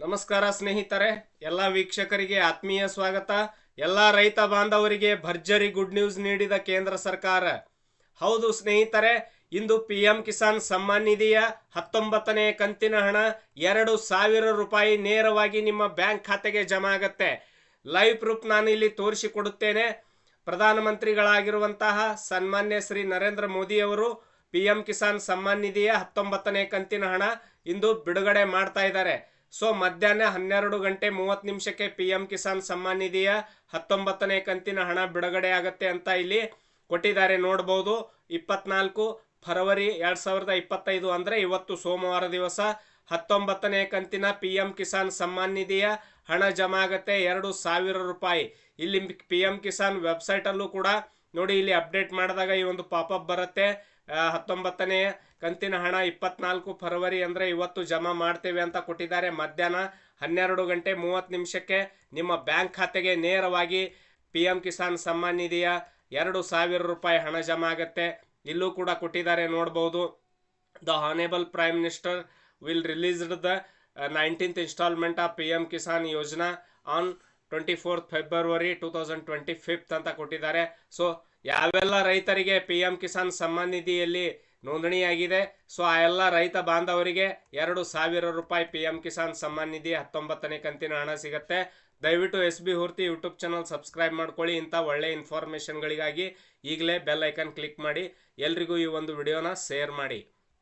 ನಮಸ್ಕಾರ ಸ್ನೇಹಿತರೆ, ಎಲ್ಲ ವೀಕ್ಷಕರಿಗೆ ಆತ್ಮೀಯ ಸ್ವಾಗತ. ಎಲ್ಲ ರೈತ ಬಾಂಧವರಿಗೆ ಭರ್ಜರಿ ಗುಡ್ ನ್ಯೂಸ್ ನೀಡಿದ ಕೇಂದ್ರ ಸರ್ಕಾರ. ಹೌದು ಸ್ನೇಹಿತರೆ, ಇಂದು ಪಿಎಂ ಕಿಸಾನ್ ಸಮ್ಮಾನ್ ನಿಧಿಯ 19ನೇ ಕಂತಿನ ಹಣ 2,000 ರೂಪಾಯಿ ನೇರವಾಗಿ ನಿಮ್ಮ ಬ್ಯಾಂಕ್ ಖಾತೆಗೆ ಜಮಾ ಆಗುತ್ತೆ. ಲೈವ್ ಪ್ರೂಫ್ ನಾನು ಇಲ್ಲಿ ತೋರಿಸಿಕೊಡುತ್ತೇನೆ. ಪ್ರಧಾನಮಂತ್ರಿಗಳಾಗಿರುವಂತಹ ಸನ್ಮಾನ್ಯ ಶ್ರೀ ನರೇಂದ್ರ ಮೋದಿ ಅವರು ಪಿಎಂ ಕಿಸಾನ್ ಸಮ್ಮಾನ್ ನಿಧಿಯ 19ನೇ ಕಂತಿನ ಹಣ ಇಂದು ಬಿಡುಗಡೆ ಮಾಡ್ತಾ ಇದ್ದಾರೆ. ಸೊ ಮಧ್ಯಾಹ್ನ 12:30 ಪಿಎಂ ಕಿಸಾನ್ ಸಮ್ಮಾನ್ ನಿಧಿಯ 19ನೇ ಕಂತಿನ ಹಣ ಬಿಡುಗಡೆ ಆಗುತ್ತೆ ಅಂತ ಇಲ್ಲಿ ಕೊಟ್ಟಿದ್ದಾರೆ. ನೋಡಬಹುದು 24 ಫೆಬ್ರವರಿ 2025 ಅಂದ್ರೆ ಇವತ್ತು ಸೋಮವಾರ ದಿವಸ 19ನೇ ಕಂತಿನ ಪಿಎಂ ಕಿಸಾನ್ ಸಮ್ಮಾನ್ ನಿಧಿಯ ಹಣ ಜಮಾ ಆಗುತ್ತೆ 2,000 ರೂಪಾಯಿ. ಇಲ್ಲಿ ಪಿಎಂ ಕಿಸಾನ್ ವೆಬ್ಸೈಟ್ ಅಲ್ಲೂ ಕೂಡ ನೋಡಿ, ಇಲ್ಲಿ ಅಪ್ಡೇಟ್ ಮಾಡಿದಾಗ ಈ ಒಂದು ಪಾಪಪ್ ಬರುತ್ತೆ. 19ನೇ ಕಂತಿನ ಹಣ 24 ಫೆಬ್ರವರಿ ಅಂದ್ರೆ ಇವತ್ತು ಜಮಾ ಮಾಡ್ತೇವೆ ಅಂತ ಕೊಟ್ಟಿದ್ದಾರೆ. ಮಧ್ಯಾಹ್ನ 12:30 ನಿಮ್ಮ ಬ್ಯಾಂಕ್ ಖಾತೆಗೆ ನೇರವಾಗಿ ಪಿಎಂ ಕಿಸಾನ್ ಸಮ್ಮಾನ್ ನಿಧಿಯ 2,000 ರೂಪಾಯಿ ಹಣ ಜಮಾ ಆಗುತ್ತೆ. ಇಲ್ಲೂ ಕೂಡ ಕೊಟ್ಟಿದ್ದಾರೆ, ನೋಡಬಹುದು. The honourable prime minister will released the 19th instalment of PM Kisan Yojana on 24th February 2025 ಅಂತ ಕೊಟ್ಟಿದ್ದಾರೆ. ಸೊ ಯಾವೆಲ್ಲ ರೈತರಿಗೆ ಪಿಎಂ ಕಿಸಾನ್ ಸಮ್ಮಾನ್ ನಿಧಿಯಲ್ಲಿ ನೋಂದಣಿಯಾಗಿದೆ, ಸೊ ಆ ಎಲ್ಲ ರೈತ ಬಾಂಧವರಿಗೆ 2,000 ರೂಪಾಯಿ ಪಿಎಂ ಕಿಸಾನ್ ಸಮ್ಮಾನ್ ನಿಧಿ 19ನೇ ಕಂತಿನ ಹಣ ಸಿಗುತ್ತೆ. ದಯವಿಟ್ಟು SB ಹುರ್ತಿ ಯೂಟ್ಯೂಬ್ ಚಾನಲ್ ಸಬ್ಸ್ಕ್ರೈಬ್ ಮಾಡ್ಕೊಳ್ಳಿ. ಇಂಥ ಒಳ್ಳೆ ಇನ್ಫಾರ್ಮೇಷನ್ಗಳಿಗಾಗಿ ಈಗಲೇ ಬೆಲ್ ಐಕನ್ ಕ್ಲಿಕ್ ಮಾಡಿ. ಎಲ್ರಿಗೂ ಈ ಒಂದು ವಿಡಿಯೋನ ಶೇರ್ ಮಾಡಿ.